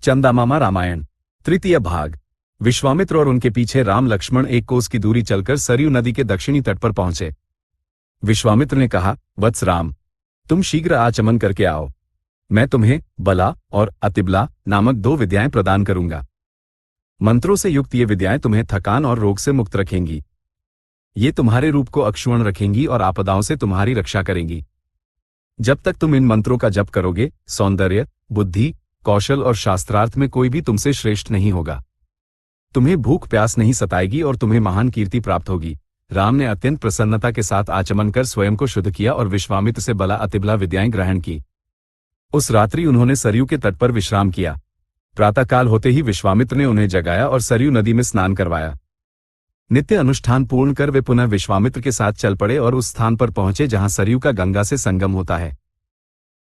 चंदामामा रामायण तृतीय भाग। विश्वामित्र और उनके पीछे राम लक्ष्मण 1 कोस की दूरी चलकर सरयू नदी के दक्षिणी तट पर पहुंचे। विश्वामित्र ने कहा, वत्स राम, तुम शीघ्र आचमन करके आओ। मैं तुम्हें बला और अतिबला नामक 2 विद्याएं प्रदान करूंगा। मंत्रों से युक्त ये विद्याएं तुम्हें थकान और रोग से मुक्त रखेंगी। ये तुम्हारे रूप को अक्षुण्ण रखेंगी और आपदाओं से तुम्हारी रक्षा करेंगी। जब तक तुम इन मंत्रों का जप करोगे, सौंदर्य, बुद्धि, कौशल और शास्त्रार्थ में कोई भी तुमसे श्रेष्ठ नहीं होगा। तुम्हें भूख प्यास नहीं सताएगी और तुम्हें महान कीर्ति प्राप्त होगी। राम ने अत्यंत प्रसन्नता के साथ आचमन कर स्वयं को शुद्ध किया और विश्वामित्र से बला अतिबला विद्याएं ग्रहण की। उस रात्रि उन्होंने सरयू के तट पर विश्राम किया। प्रातःकाल होते ही विश्वामित्र ने उन्हें जगाया और सरयू नदी में स्नान करवाया। नित्य अनुष्ठान पूर्ण कर वे पुनः विश्वामित्र के साथ चल पड़े और उस स्थान पर पहुंचे जहां सरयू का गंगा से संगम होता है।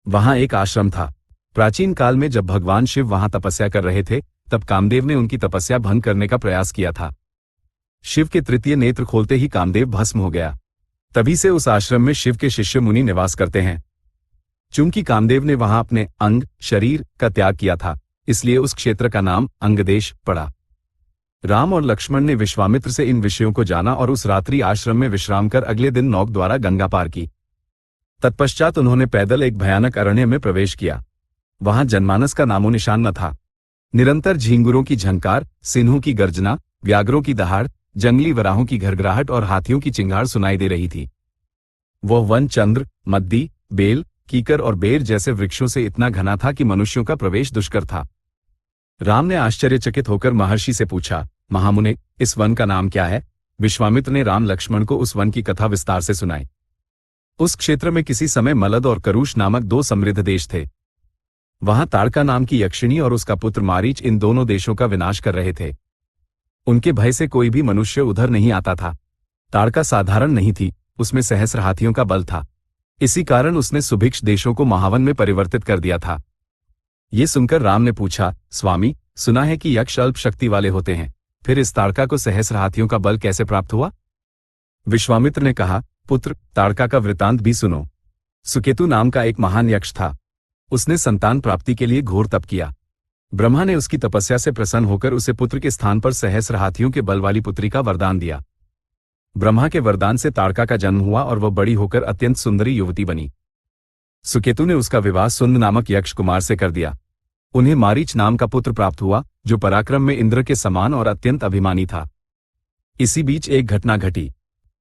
वहां एक आश्रम था। प्राचीन काल में जब भगवान शिव वहां तपस्या कर रहे थे, तब कामदेव ने उनकी तपस्या भंग करने का प्रयास किया था। शिव के तृतीय नेत्र खोलते ही कामदेव भस्म हो गया। तभी से उस आश्रम में शिव के शिष्य मुनि निवास करते हैं। चूंकि कामदेव ने वहां अपने अंग शरीर का त्याग किया था, इसलिए उस क्षेत्र का नाम अंगदेश पड़ा। राम और लक्ष्मण ने विश्वामित्र से इन विषयों को जाना और उस रात्रि आश्रम में विश्राम कर अगले दिन नौक द्वारा गंगा पार की। तत्पश्चात उन्होंने पैदल एक भयानक अरण्य में प्रवेश किया। वहां जनमानस का नामो निशान न था। निरंतर झींगुरों की झंकार, सिन्हों की गर्जना, व्याघ्रों की दहाड़, जंगली वराहों की घरघराहट और हाथियों की चिंगाड़ सुनाई दे रही थी। वह वन चंद्र, मद्दी, बेल, कीकर और बेर जैसे वृक्षों से इतना घना था कि मनुष्यों का प्रवेश दुष्कर था। राम ने आश्चर्यचकित होकर महर्षि से पूछा, महामुने, इस वन का नाम क्या है? विश्वामित्र ने राम लक्ष्मण को उस वन की कथा विस्तार से सुनाई। उस क्षेत्र में किसी समय मलद और करुष नामक 2 समृद्ध देश थे। वहां ताड़का नाम की यक्षिणी और उसका पुत्र मारीच इन दोनों देशों का विनाश कर रहे थे। उनके भय से कोई भी मनुष्य उधर नहीं आता था। ताड़का साधारण नहीं थी, उसमें सहस्र हाथियों का बल था। इसी कारण उसने सुभिक्ष देशों को महावन में परिवर्तित कर दिया था। ये सुनकर राम ने पूछा, स्वामी, सुना है कि यक्ष अल्प शक्ति वाले होते हैं, फिर इस ताड़का को सहस्र हाथियों का बल कैसे प्राप्त हुआ? विश्वामित्र ने कहा, पुत्र, ताड़का का वृतांत भी सुनो। सुकेतु नाम का एक महान यक्ष था। उसने संतान प्राप्ति के लिए घोर तप किया। ब्रह्मा ने उसकी तपस्या से प्रसन्न होकर उसे पुत्र के स्थान पर सहस्र हाथियों के बल वाली पुत्री का वरदान दिया। ब्रह्मा के वरदान से ताड़का का जन्म हुआ और वह बड़ी होकर अत्यंत सुंदरी युवती बनी। सुकेतु ने उसका विवाह सुंद नामक यक्ष कुमार से कर दिया। उन्हें मारीच नाम का पुत्र प्राप्त हुआ, जो पराक्रम में इंद्र के समान और अत्यंत अभिमानी था। इसी बीच एक घटना घटी।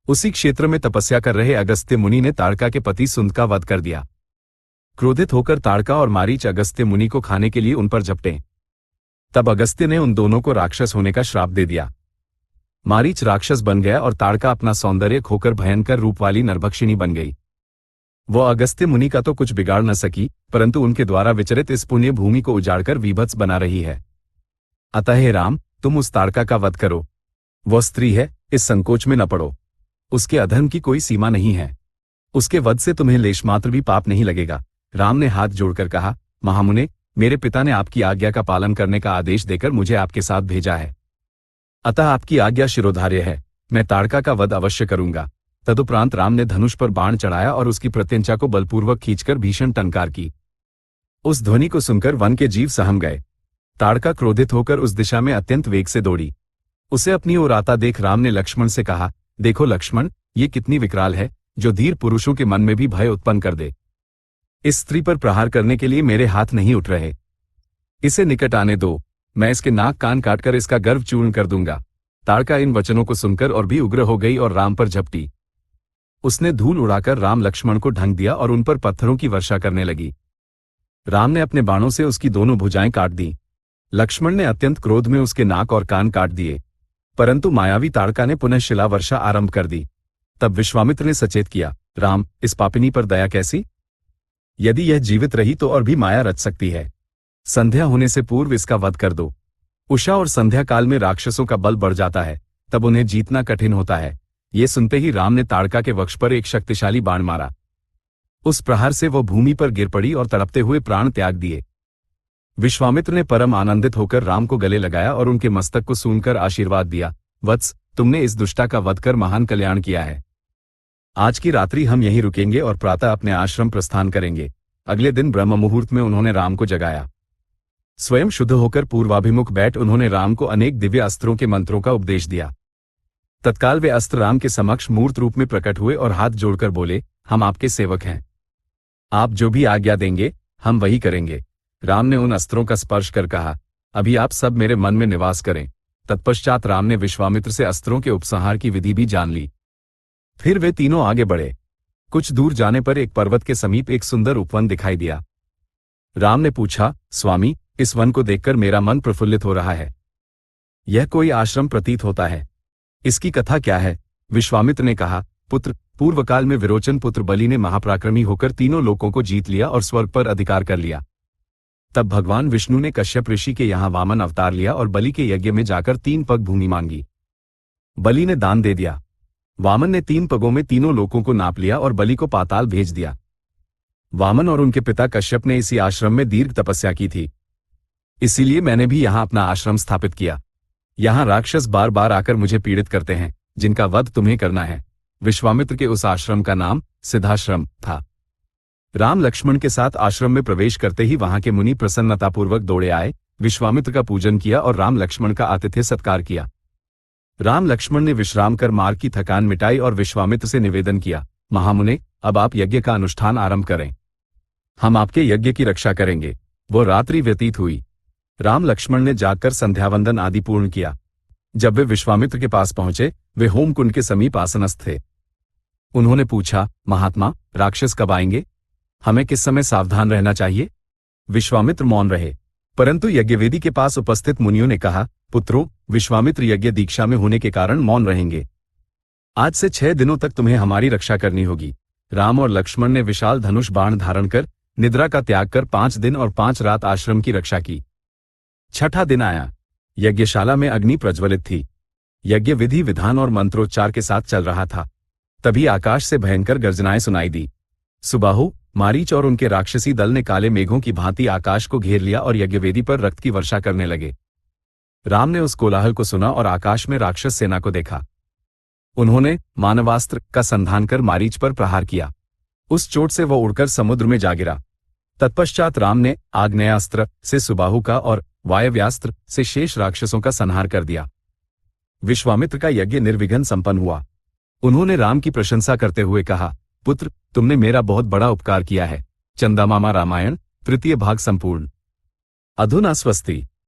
उसी क्षेत्र में तपस्या कर रहे अगस्त्य मुनि ने ताड़का के पति सुंद का वध कर दिया। क्रोधित होकर ताड़का और मारीच अगस्त्य मुनि को खाने के लिए उन पर झपटे। तब अगस्त्य ने उन दोनों को राक्षस होने का श्राप दे दिया। मारीच राक्षस बन गया और ताड़का अपना सौंदर्य खोकर भयंकर रूप वाली नरभक्षिणी बन गई। वह अगस्त्य मुनि का तो कुछ बिगाड़ न सकी, परंतु उनके द्वारा विचरित इस पुण्य भूमि को उजाड़कर विभत्स बना रही है। अतः हे राम, तुम उस ताड़का का वध करो। वह स्त्री है, इस संकोच में न पड़ो। उसके अधर्म की कोई सीमा नहीं है। उसके वध से तुम्हें लेशमात्र भी पाप नहीं लगेगा। राम ने हाथ जोड़कर कहा, महामुने, मेरे पिता ने आपकी आज्ञा का पालन करने का आदेश देकर मुझे आपके साथ भेजा है। अतः आपकी आज्ञा शिरोधार्य है। मैं ताड़का का वध अवश्य करूंगा। तदुपरांत राम ने धनुष पर बाण चढ़ाया और उसकी प्रत्यंचा को बलपूर्वक खींचकर भीषण टंकार की। उस ध्वनि को सुनकर वन के जीव सहम गए। ताड़का क्रोधित होकर उस दिशा में अत्यंत वेग से दौड़ी। उसे अपनी ओर आता देख राम ने लक्ष्मण से कहा, देखो लक्ष्मण, ये कितनी विकराल है, जो धीर पुरुषों के मन में भी भय उत्पन्न कर दे। इस स्त्री पर प्रहार करने के लिए मेरे हाथ नहीं उठ रहे। इसे निकट आने दो, मैं इसके नाक कान काटकर इसका गर्भ चूर्ण कर दूंगा। ताड़का इन वचनों को सुनकर और भी उग्र हो गई और राम पर झपटी। उसने धूल उड़ाकर राम लक्ष्मण को ढंक दिया और उन पर पत्थरों की वर्षा करने लगी। राम ने अपने बाणों से उसकी दोनों भुजाएं काट दी। लक्ष्मण ने अत्यंत क्रोध में उसके नाक और कान काट दिए, परंतु मायावी ताड़का ने पुनः शिला वर्षा आरंभ कर दी। तब विश्वामित्र ने सचेत किया, राम, इस पापिनी पर दया कैसी? यदि यह जीवित रही तो और भी माया रच सकती है। संध्या होने से पूर्व इसका वध कर दो। उषा और संध्या काल में राक्षसों का बल बढ़ जाता है, तब उन्हें जीतना कठिन होता है। ये सुनते ही राम ने ताड़का के वक्ष पर एक शक्तिशाली बाण मारा। उस प्रहार से वह भूमि पर गिर पड़ी और तड़पते हुए प्राण त्याग दिए। विश्वामित्र ने परम आनंदित होकर राम को गले लगाया और उनके मस्तक को सूंघकर आशीर्वाद दिया, वत्स, तुमने इस दुष्टा का वध कर महान कल्याण किया है। आज की रात्रि हम यहीं रुकेंगे और प्रातः अपने आश्रम प्रस्थान करेंगे। अगले दिन ब्रह्म मुहूर्त में उन्होंने राम को जगाया। स्वयं शुद्ध होकर पूर्वाभिमुख बैठ उन्होंने राम को अनेक दिव्य अस्त्रों के मंत्रों का उपदेश दिया। तत्काल वे अस्त्र राम के समक्ष मूर्त रूप में प्रकट हुए और हाथ जोड़कर बोले, हम आपके सेवक हैं। आप जो भी आज्ञा देंगे हम वही करेंगे। राम ने उन अस्त्रों का स्पर्श कर कहा, अभी आप सब मेरे मन में निवास करें। तत्पश्चात राम ने विश्वामित्र से अस्त्रों के उपसंहार की विधि भी जान ली। फिर वे तीनों आगे बढ़े। कुछ दूर जाने पर एक पर्वत के समीप एक सुंदर उपवन दिखाई दिया। राम ने पूछा, स्वामी, इस वन को देखकर मेरा मन प्रफुल्लित हो रहा है। यह कोई आश्रम प्रतीत होता है। इसकी कथा क्या है? विश्वामित्र ने कहा, पुत्र, पूर्व काल में विरोचन पुत्र बलि ने महापराक्रमी होकर तीनों लोकों को जीत लिया और स्वर्ग पर अधिकार कर लिया। तब भगवान विष्णु ने कश्यप ऋषि के यहाँ वामन अवतार लिया और बलि के यज्ञ में जाकर 3 पग भूमि मांगी। बलि ने दान दे दिया। वामन ने 3 पगों में तीनों लोकों को नाप लिया और बलि को पाताल भेज दिया। वामन और उनके पिता कश्यप ने इसी आश्रम में दीर्घ तपस्या की थी। इसीलिए मैंने भी यहाँ अपना आश्रम स्थापित किया। यहाँ राक्षस बार बार आकर मुझे पीड़ित करते हैं, जिनका वध तुम्हें करना है। विश्वामित्र के उस आश्रम का नाम सिद्धाश्रम था। राम लक्ष्मण के साथ आश्रम में प्रवेश करते ही वहां के मुनि प्रसन्नतापूर्वक दौड़े आए, विश्वामित्र का पूजन किया और राम लक्ष्मण का आतिथ्य सत्कार किया। राम लक्ष्मण ने विश्राम कर मार्ग की थकान मिटाई और विश्वामित्र से निवेदन किया, महामुने, अब आप यज्ञ का अनुष्ठान आरंभ करें। हम आपके यज्ञ की रक्षा करेंगे। वो रात्रि व्यतीत हुई। राम लक्ष्मण ने जागकर संध्यावंदन आदि पूर्ण किया। जब वे विश्वामित्र के पास पहुंचे, वे होमकुंड के समीप आसनस्थ थे। उन्होंने पूछा, महात्मा, राक्षस कब आएंगे? हमें किस समय सावधान रहना चाहिए? विश्वामित्र मौन रहे, परंतु यज्ञवेदी के पास उपस्थित मुनियों ने कहा, पुत्रों, विश्वामित्र यज्ञ दीक्षा में होने के कारण मौन रहेंगे। आज से 6 दिनों तक तुम्हें हमारी रक्षा करनी होगी। राम और लक्ष्मण ने विशाल धनुष बाण धारण कर निद्रा का त्याग कर 5 दिन और 5 रात आश्रम की रक्षा की। 6ठा दिन आया। यज्ञशाला में अग्नि प्रज्वलित थी। यज्ञ विधि विधान और मंत्रोच्चार के साथ चल रहा था। तभी आकाश से भयंकर गर्जनाएं सुनाई दी। सुबाहु, मारीच और उनके राक्षसी दल ने काले मेघों की भांति आकाश को घेर लिया और यज्ञवेदी पर रक्त की वर्षा करने लगे। राम ने उस कोलाहल को सुना और आकाश में राक्षस सेना को देखा। उन्होंने मानवास्त्र का संधान कर मारीच पर प्रहार किया। उस चोट से वह उड़कर समुद्र में जा गिरा। तत्पश्चात राम ने आग्नेयास्त्र से सुबाहु का और वायव्यास्त्र से शेष राक्षसों का संहार कर दिया। विश्वामित्र का यज्ञ निर्विघ्न संपन्न हुआ। उन्होंने राम की प्रशंसा करते हुए कहा, पुत्र, तुमने मेरा बहुत बड़ा उपकार किया है। चंदामामा रामायण, 3य भाग संपूर्ण। अधुना स्वस्ति।